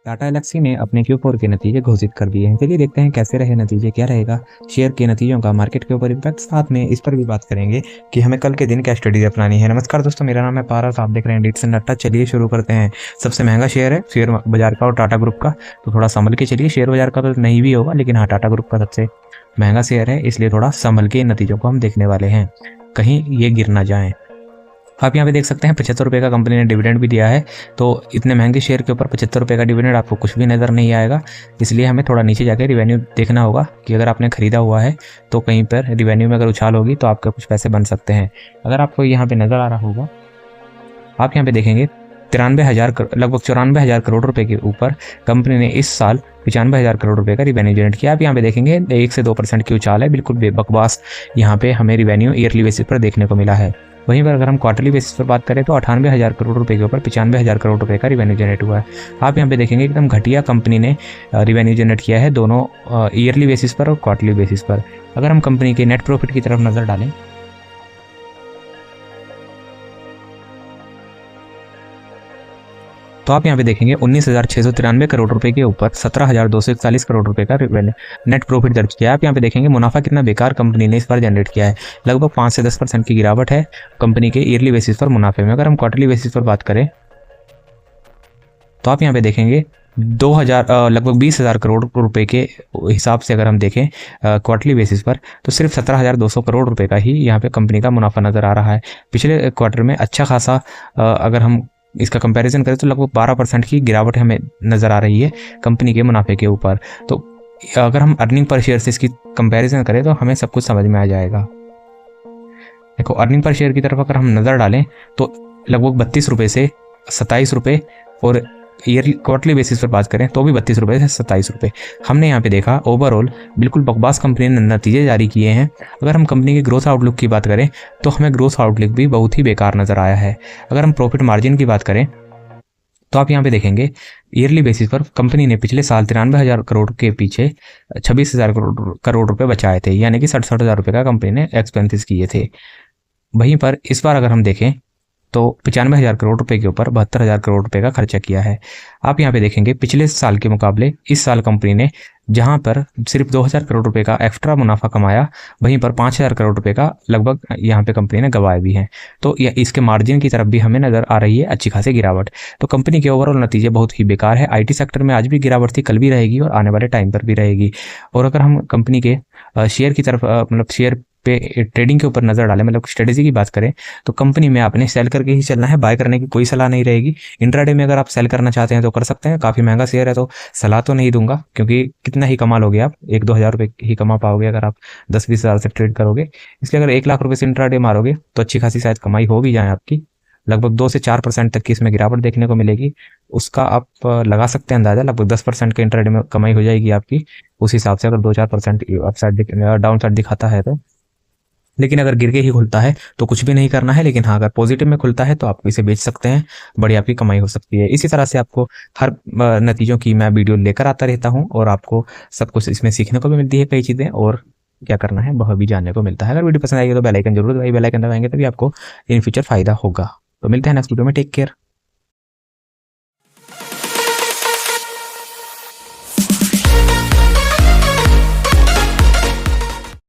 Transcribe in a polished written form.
टाटा एल्क्सी ने अपने Q4 के नतीजे घोषित कर दिए हैं। चलिए देखते हैं कैसे रहे नतीजे, क्या रहेगा शेयर के नतीजों का मार्केट के ऊपर इम्पैक्ट। साथ में इस पर भी बात करेंगे कि हमें कल के दिन क्या स्ट्रेटेजी अपनानी है। नमस्कार दोस्तों, मेरा नाम है पारस, आप देख रहे हैं डिट्स एंड डट्टा। चलिए शुरू करते हैं। सबसे महंगा शेयर है शेयर बाजार का और टाटा ग्रुप का, तो थोड़ा संभल के चलिए। शेयर बाजार का तो नहीं भी होगा, लेकिन हाँ, टाटा ग्रुप का सबसे महंगा शेयर है, इसलिए थोड़ा संभल के इन नतीजों को हम देखने वाले हैं, कहीं ये गिर ना जाएं। आप यहाँ पे देख सकते हैं 75 रुपये का कंपनी ने डिविडेंड भी दिया है। तो इतने महंगे शेयर के ऊपर 75 रुपये का डिविडेंड आपको कुछ भी नज़र नहीं आएगा, इसलिए हमें थोड़ा नीचे जाके रिवेन्यू देखना होगा कि अगर आपने खरीदा हुआ है तो कहीं पर रिवेन्यू में अगर उछाल होगी तो आपके कुछ पैसे बन सकते हैं। अगर आपको यहाँ पे नज़र आ रहा होगा, आप यहाँ पे देखेंगे 93,000 लगभग 94,000 करोड़ रुपए के ऊपर कंपनी ने इस साल 95,000 करोड़ रुपए का रिवेन्यू जनरेट किया। आप यहाँ पे देखेंगे 1 से 2% की उछाल है, बिल्कुल बेबकवास यहाँ पे हमें रिवेन्यू ईयरली बेसिस पर देखने को मिला है। वहीं पर अगर हम क्वार्टरली बेसिस पर बात करें तो 98,000 करोड़ रुपए के ऊपर 95,000 करोड़ रुपए का रिवेन्यू जनरेट हुआ है। आप यहाँ पे देखेंगे एकदम घटिया कंपनी ने रिवेन्यू जनरेट किया है, दोनों ईयरली बेसिस पर और क्वार्टरली बेसिस पर। अगर हम कंपनी के नेट प्रॉफिट की तरफ नज़र डालें तो आप यहाँ पे देखेंगे 19,693 करोड़ रुपए के ऊपर 17,241 करोड़ रुपए का नेट प्रॉफिट दर्ज किया है। आप यहाँ पे देखेंगे मुनाफा कितना बेकार कंपनी ने इस बार जनरेट किया है, लगभग 5 से 10% की गिरावट है कंपनी के ईयरली बेसिस पर मुनाफे में। अगर हम क्वार्टरली बेसिस पर बात करें तो आप यहाँ पे देखेंगे 2000 लगभग 20,000 करोड़ रुपए के हिसाब से अगर हम देखें क्वार्टरली बेसिस पर, तो सिर्फ 17,200 करोड़ रुपए का ही यहाँ पे कंपनी का मुनाफा नज़र आ रहा है। पिछले क्वार्टर में अच्छा खासा अगर हम इसका कंपैरिजन करें तो लगभग 12% की गिरावट हमें नज़र आ रही है कंपनी के मुनाफे के ऊपर। तो अगर हम अर्निंग पर शेयर से इसकी कंपैरिजन करें तो हमें सब कुछ समझ में आ जाएगा। देखो, अर्निंग पर शेयर की तरफ अगर हम नज़र डालें तो लगभग 32 रुपये से 27 रुपये, और ईयरली क्वार्टरली बेसिस पर बात करें तो भी 32 रुपये से 27 रुपये। हमने यहाँ पे देखा ओवरऑल बिल्कुल बकवास कंपनी ने नतीजे जारी किए हैं। अगर हम कंपनी के ग्रोथ आउटलुक की बात करें तो हमें ग्रोथ आउटलुक भी बहुत ही बेकार नज़र आया है। अगर हम प्रॉफिट मार्जिन की बात करें तो आप यहाँ पे देखेंगे ईयरली बेसिस पर कंपनी ने पिछले साल 93,000 करोड़ के पीछे 26,000 करोड़ रुपए बचाए थे, यानी कि 67,000 रुपये का कंपनी ने एक्सपेंसेस किए थे। वहीं पर इस बार अगर हम देखें तो 95,000 करोड़ रुपए के ऊपर 72,000 करोड़ रुपए का खर्चा किया है। आप यहाँ पे देखेंगे पिछले साल के मुकाबले इस साल कंपनी ने जहाँ पर सिर्फ 2,000 करोड़ रुपए का एक्स्ट्रा मुनाफा कमाया, वहीं पर 5,000 करोड़ रुपए का लगभग यहाँ पे कंपनी ने गंवाए भी हैं। तो इसके मार्जिन की तरफ भी हमें नज़र आ रही है अच्छी खासी गिरावट। तो कंपनी के ओवरऑल नतीजे बहुत ही बेकार है। IT सेक्टर में आज भी गिरावट थी, कल भी रहेगी और आने वाले टाइम पर भी रहेगी। और अगर हम कंपनी के शेयर की तरफ मतलब शेयर पे ट्रेडिंग के ऊपर नज़र डालें, मतलब स्ट्रेटेजी की बात करें, तो कंपनी में आपने सेल करके ही चलना है, बाय करने की कोई सलाह नहीं रहेगी। इंट्राडे में अगर आप सेल करना चाहते हैं तो कर सकते हैं, काफ़ी महंगा शेयर है तो सलाह तो नहीं दूंगा, क्योंकि कितना ही कमा लोगे आप, 1-2 हज़ार रुपये ही कमा पाओगे अगर आप 10-20 हज़ार से ट्रेड करोगे। इसलिए अगर 1 लाख रुपये से इंट्राडे मारोगे तो अच्छी खासी शायद कमाई हो भी जाए आपकी, लगभग 2 से 4% तक की इसमें गिरावट देखने को मिलेगी। उसका आप लगा सकते हैं अंदाज़ा, लगभग 10% के इंट्राडे में कमाई हो जाएगी आपकी उस हिसाब से, अगर 2-4% अपसाइड डाउन साइड दिखाता है तो। लेकिन अगर गिर के ही खुलता है तो कुछ भी नहीं करना है, लेकिन हाँ, अगर पॉजिटिव में खुलता है तो आप इसे बेच सकते हैं, बड़ी आपकी कमाई हो सकती है। इसी तरह से आपको हर नतीजों की मैं वीडियो लेकर आता रहता हूँ और आपको सब कुछ इसमें सीखने को भी मिलती है, कई चीज़ें, और क्या करना है वह भी जानने को मिलता है। अगर वीडियो पसंद आएगी तो बेल आइकन जरूर दबाइए, बेल आइकन दबाएंगे तभी आपको इन फ्यूचर फायदा होगा। तो मिलते हैं नेक्स्ट वीडियो में, टेक केयर।